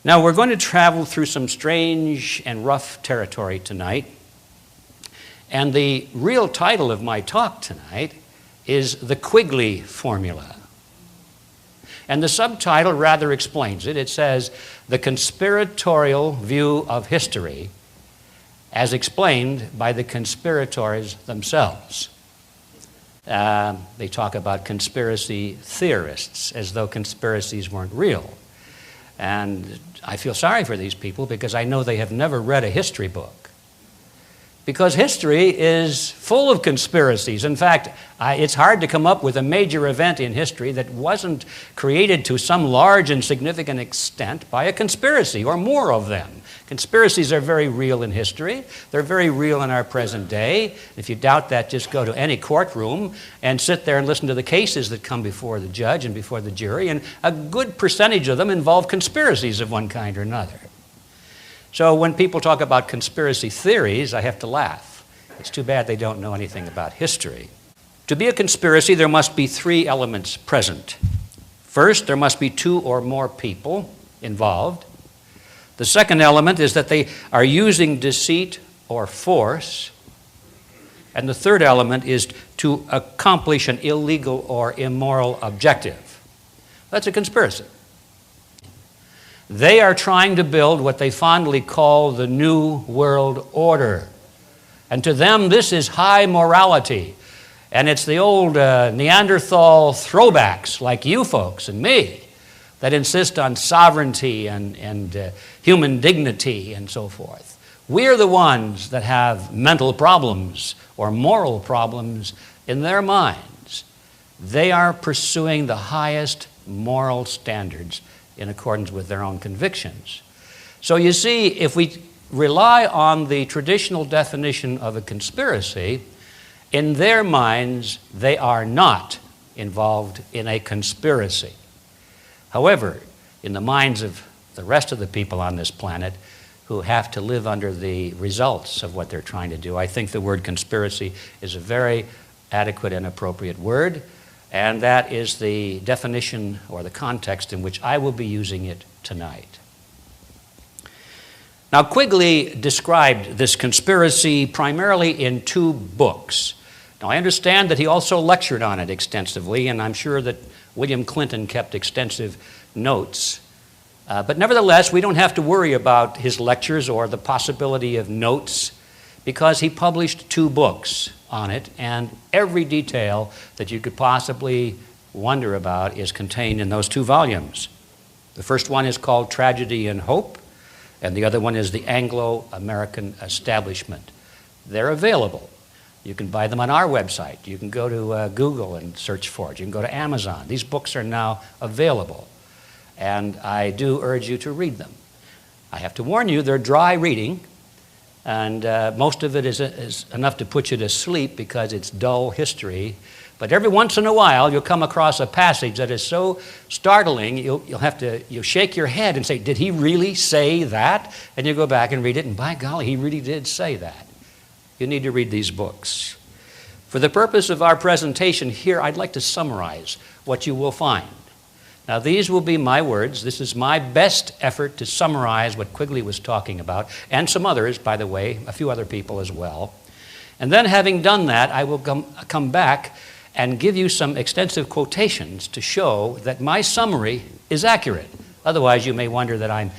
Now, we're going to travel through some strange and rough territory tonight. And the real title of my talk tonight is The Quigley Formula. And the subtitle rather explains it. It says, The Conspiratorial View of History as Explained by the Conspirators Themselves. They talk about conspiracy theorists as though conspiracies weren't real. And I feel sorry for these people because I know they have never read a history book. Because history is full of conspiracies. In fact, it's hard to come up with a major event in history that wasn't created to some large and significant extent by a conspiracy or more of them. Conspiracies are very real in history. They're very real in our present day. If you doubt that, just go to any courtroom and sit there and listen to the cases that come before the judge and before the jury, and a good percentage of them involve conspiracies of one kind or another. So when people talk about conspiracy theories, I have to laugh. It's too bad they don't know anything about history. To be a conspiracy, there must be three elements present. First, there must be two or more people involved. The second element is that they are using deceit or force. And the third element is to accomplish an illegal or immoral objective. That's a conspiracy. They are trying to build what they fondly call the New World Order. And to them, this is high morality. And it's the old Neanderthal throwbacks like you folks and me that insist on sovereignty and human dignity and so forth. We're the ones that have mental problems or moral problems in their minds. They are pursuing the highest moral standards in accordance with their own convictions. So you see, if we rely on the traditional definition of a conspiracy, in their minds, they are not involved in a conspiracy. However, in the minds of the rest of the people on this planet who have to live under the results of what they're trying to do, I think the word conspiracy is a very adequate and appropriate word, and that is the definition or the context in which I will be using it tonight. Now, Quigley described this conspiracy primarily in two books. Now, I understand that he also lectured on it extensively, and I'm sure that William Clinton kept extensive notes. But nevertheless, we don't have to worry about his lectures or the possibility of notes because he published two books on it, and every detail that you could possibly wonder about is contained in those two volumes. The first one is called Tragedy and Hope, and the other one is The Anglo-American Establishment. They're available. You can buy them on our website. You can go to Google and search for it. You can go to Amazon. These books are now available, and I do urge you to read them. I have to warn you, they're dry reading, and most of it is enough to put you to sleep because it's dull history. But every once in a while, you'll come across a passage that is so startling, you'll shake your head and say, did he really say that? And you go back and read it, and by golly, he really did say that. You need to read these books. For the purpose of our presentation here, I'd like to summarize what you will find. Now, these will be my words. This is my best effort to summarize what Quigley was talking about, and some others, by the way, a few other people as well. And then, having done that, I will come back and give you some extensive quotations to show that my summary is accurate. Otherwise, you may wonder that I'm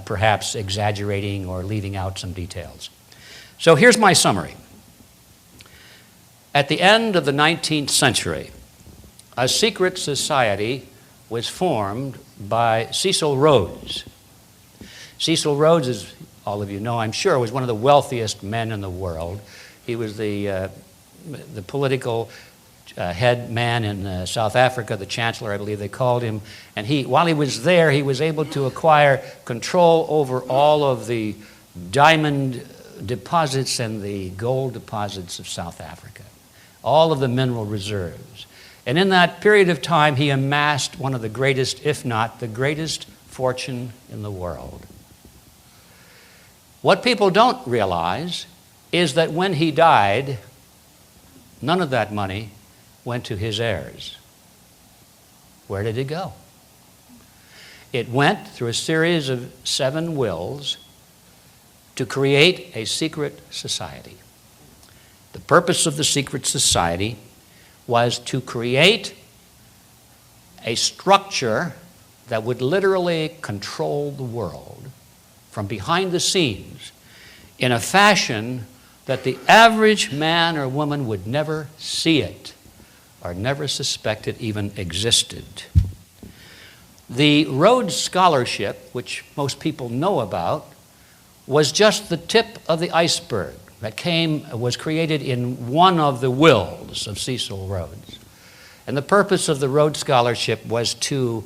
perhaps exaggerating or leaving out some details. So here's my summary. At the end of the 19th century, a secret society was formed by Cecil Rhodes. Cecil Rhodes, as all of you know, I'm sure, was one of the wealthiest men in the world. He was the political head man in South Africa, the chancellor, I believe they called him. And while he was there, he was able to acquire control over all of the diamond deposits and the gold deposits of South Africa, all of the mineral reserves. And in that period of time, he amassed one of the greatest, if not the greatest, fortune in the world. What people don't realize is that when he died, none of that money went to his heirs. Where did it go? It went through a series of 7 wills to create a secret society. The purpose of the secret society was to create a structure that would literally control the world from behind the scenes in a fashion that the average man or woman would never see it or never suspect it even existed. The Rhodes Scholarship, which most people know about, was just the tip of the iceberg that was created in one of the wills of Cecil Rhodes. And the purpose of the Rhodes Scholarship was to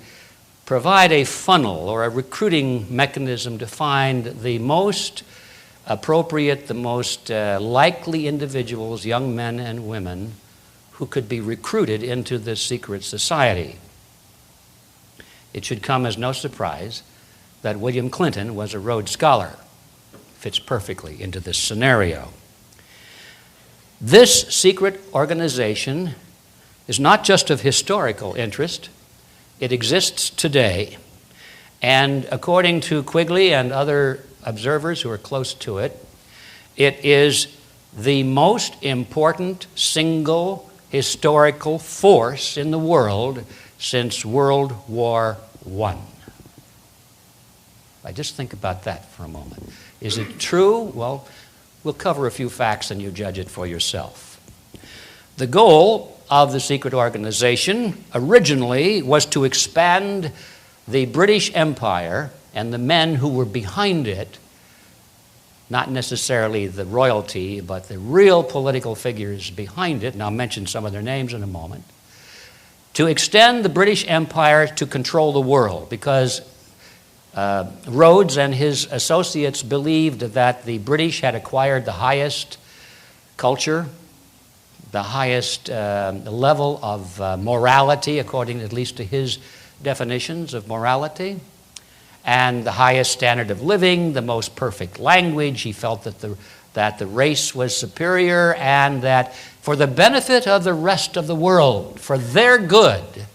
provide a funnel or a recruiting mechanism to find the most appropriate, the most likely individuals, young men and women, who could be recruited into this secret society. It should come as no surprise that William Clinton was a Rhodes Scholar. Fits perfectly into this scenario. This secret organization is not just of historical interest. It exists today. And according to Quigley and other observers who are close to it, it is the most important single historical force in the world since World War I. I just think about that for a moment. Is it true? Well, we'll cover a few facts and you judge it for yourself. The goal of the secret organization originally was to expand the British Empire and the men who were behind it, not necessarily the royalty, but the real political figures behind it, and I'll mention some of their names in a moment, to extend the British Empire to control the world, because Rhodes and his associates believed that the British had acquired the highest culture, the highest level of morality, according at least to his definitions of morality, and the highest standard of living, the most perfect language. He felt that the race was superior, and that for the benefit of the rest of the world, for their good,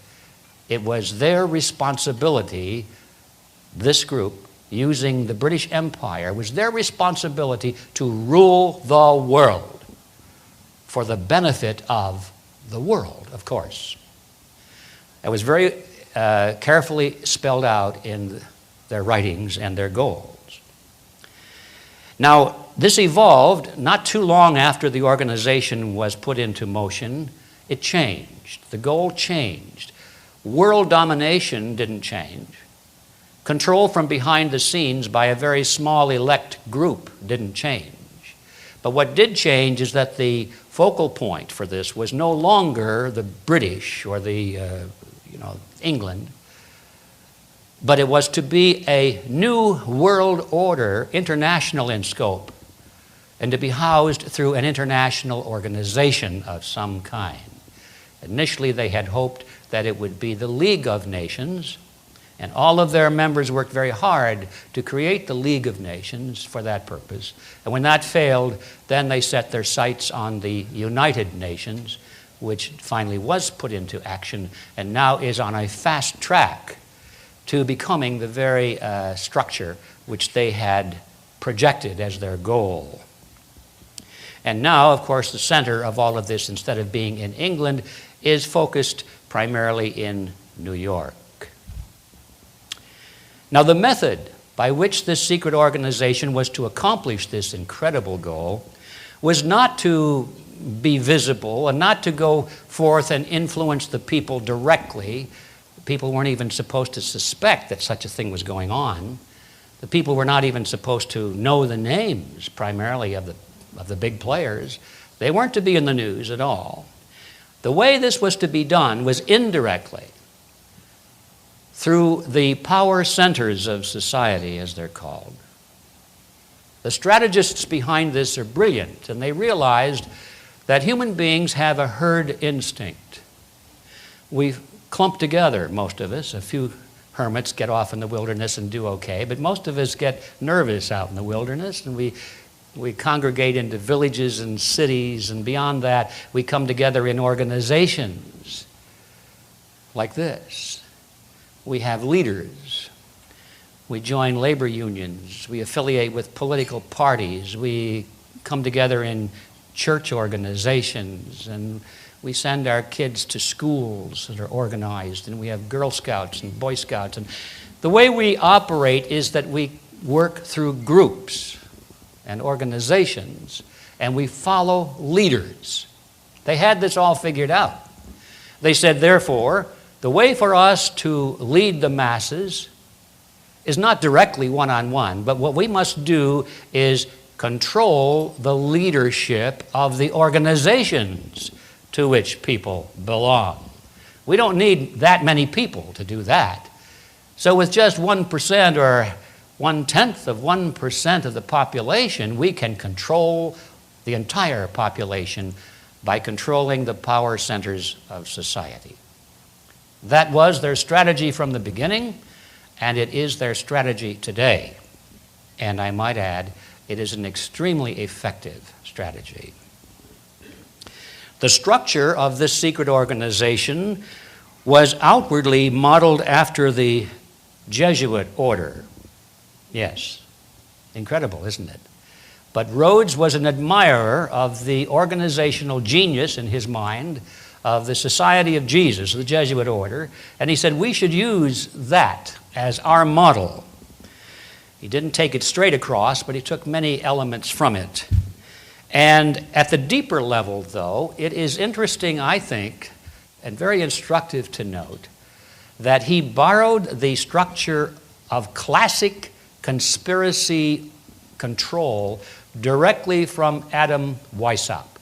it was their responsibility. This group, using the British Empire, was their responsibility to rule the world for the benefit of the world, of course. It was very carefully spelled out in their writings and their goals. Now, this evolved not too long after the organization was put into motion. It changed. The goal changed. World domination didn't change. Control from behind the scenes by a very small elect group didn't change. But what did change is that the focal point for this was no longer the British or the England, but it was to be a new world order, international in scope, and to be housed through an international organization of some kind. Initially, they had hoped that it would be the League of Nations, and all of their members worked very hard to create the League of Nations for that purpose. And when that failed, then they set their sights on the United Nations, which finally was put into action and now is on a fast track to becoming the very structure which they had projected as their goal. And now, of course, the center of all of this, instead of being in England, is focused primarily in New York. Now, the method by which this secret organization was to accomplish this incredible goal was not to be visible and not to go forth and influence the people directly. People weren't even supposed to suspect that such a thing was going on. The people were not even supposed to know the names, primarily, of the big players. They weren't to be in the news at all. The way this was to be done was indirectly, through the power centers of society, as they're called. The strategists behind this are brilliant, and they realized that human beings have a herd instinct. We clump together, most of us. A few hermits get off in the wilderness and do okay, but most of us get nervous out in the wilderness, and we congregate into villages and cities, and beyond that, we come together in organizations like this. We have leaders, We join labor unions. We affiliate with political parties. We come together in church organizations, and we send our kids to schools that are organized, and we have Girl Scouts and Boy Scouts. And the way we operate is that we work through groups and organizations, and we follow leaders. They had this all figured out. They said, therefore, the way for us to lead the masses is not directly one-on-one, but what we must do is control the leadership of the organizations to which people belong. We don't need that many people to do that. So with just 1% or 0.1% of the population, we can control the entire population by controlling the power centers of society. That was their strategy from the beginning, and it is their strategy today. And I might add, it is an extremely effective strategy. The structure of this secret organization was outwardly modeled after the Jesuit order. Yes, incredible, isn't it? But Rhodes was an admirer of the organizational genius in his mind of the Society of Jesus, the Jesuit order, and he said we should use that as our model. He didn't take it straight across, but he took many elements from it. And at the deeper level, though, it is interesting, I think, and very instructive to note, that he borrowed the structure of classic conspiracy control directly from Adam Weishaupt.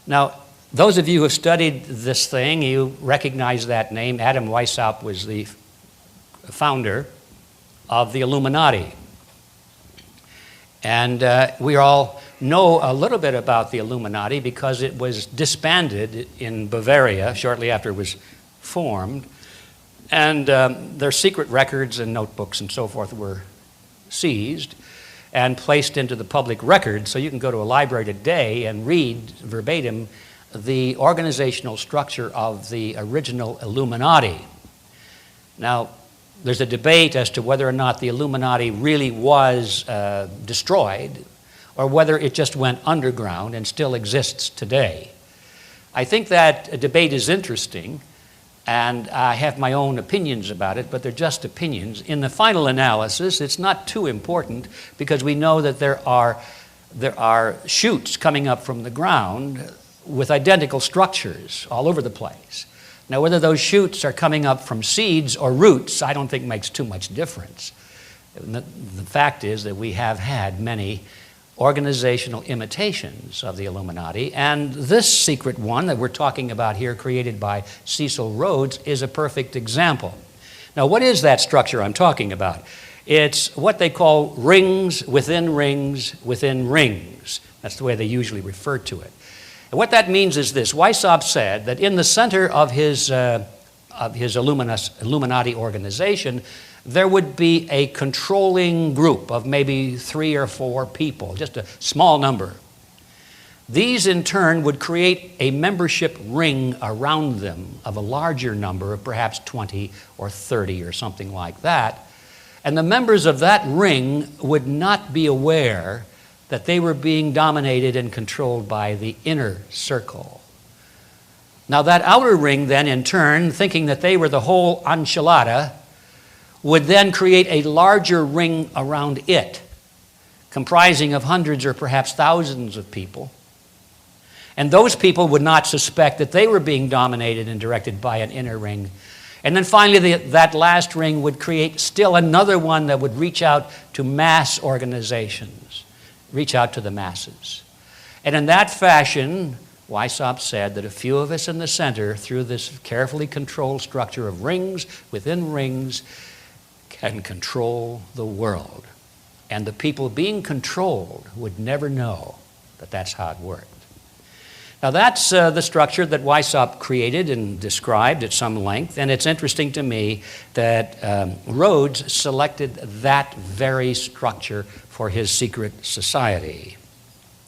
Now, those of you who have studied this thing, you recognize that name. Adam Weishaupt was the founder of the Illuminati. And we all know a little bit about the Illuminati because it was disbanded in Bavaria shortly after it was formed. And their secret records and notebooks and so forth were seized and placed into the public record. So you can go to a library today and read verbatim the organizational structure of the original Illuminati. Now, there's a debate as to whether or not the Illuminati really was destroyed or whether it just went underground and still exists today. I think that debate is interesting, and I have my own opinions about it, but they're just opinions. In the final analysis, it's not too important because we know that there are shoots coming up from the ground with identical structures all over the place. Now, whether those shoots are coming up from seeds or roots, I don't think makes too much difference. The fact is that we have had many organizational imitations of the Illuminati, and this secret one that we're talking about here, created by Cecil Rhodes, is a perfect example. Now, what is that structure I'm talking about? It's what they call rings within rings within rings. That's the way they usually refer to it. And what that means is this. Weishaupt said that in the center of his Illuminati organization, there would be a controlling group of maybe 3 or 4 people, just a small number. These, in turn, would create a membership ring around them of a larger number, of perhaps 20 or 30 or something like that. And the members of that ring would not be aware that they were being dominated and controlled by the inner circle. Now, that outer ring then, in turn, thinking that they were the whole enchilada, would then create a larger ring around it, comprising of hundreds or perhaps thousands of people. And those people would not suspect that they were being dominated and directed by an inner ring. And then finally, that last ring would create still another one that would reach out to mass organizations, reach out to the masses. And in that fashion, Weishaupt said that a few of us in the center, through this carefully controlled structure of rings within rings, can control the world. And the people being controlled would never know that that's how it worked. Now, that's the structure that Weishaupt created and described at some length, and it's interesting to me that Rhodes selected that very structure for his secret society.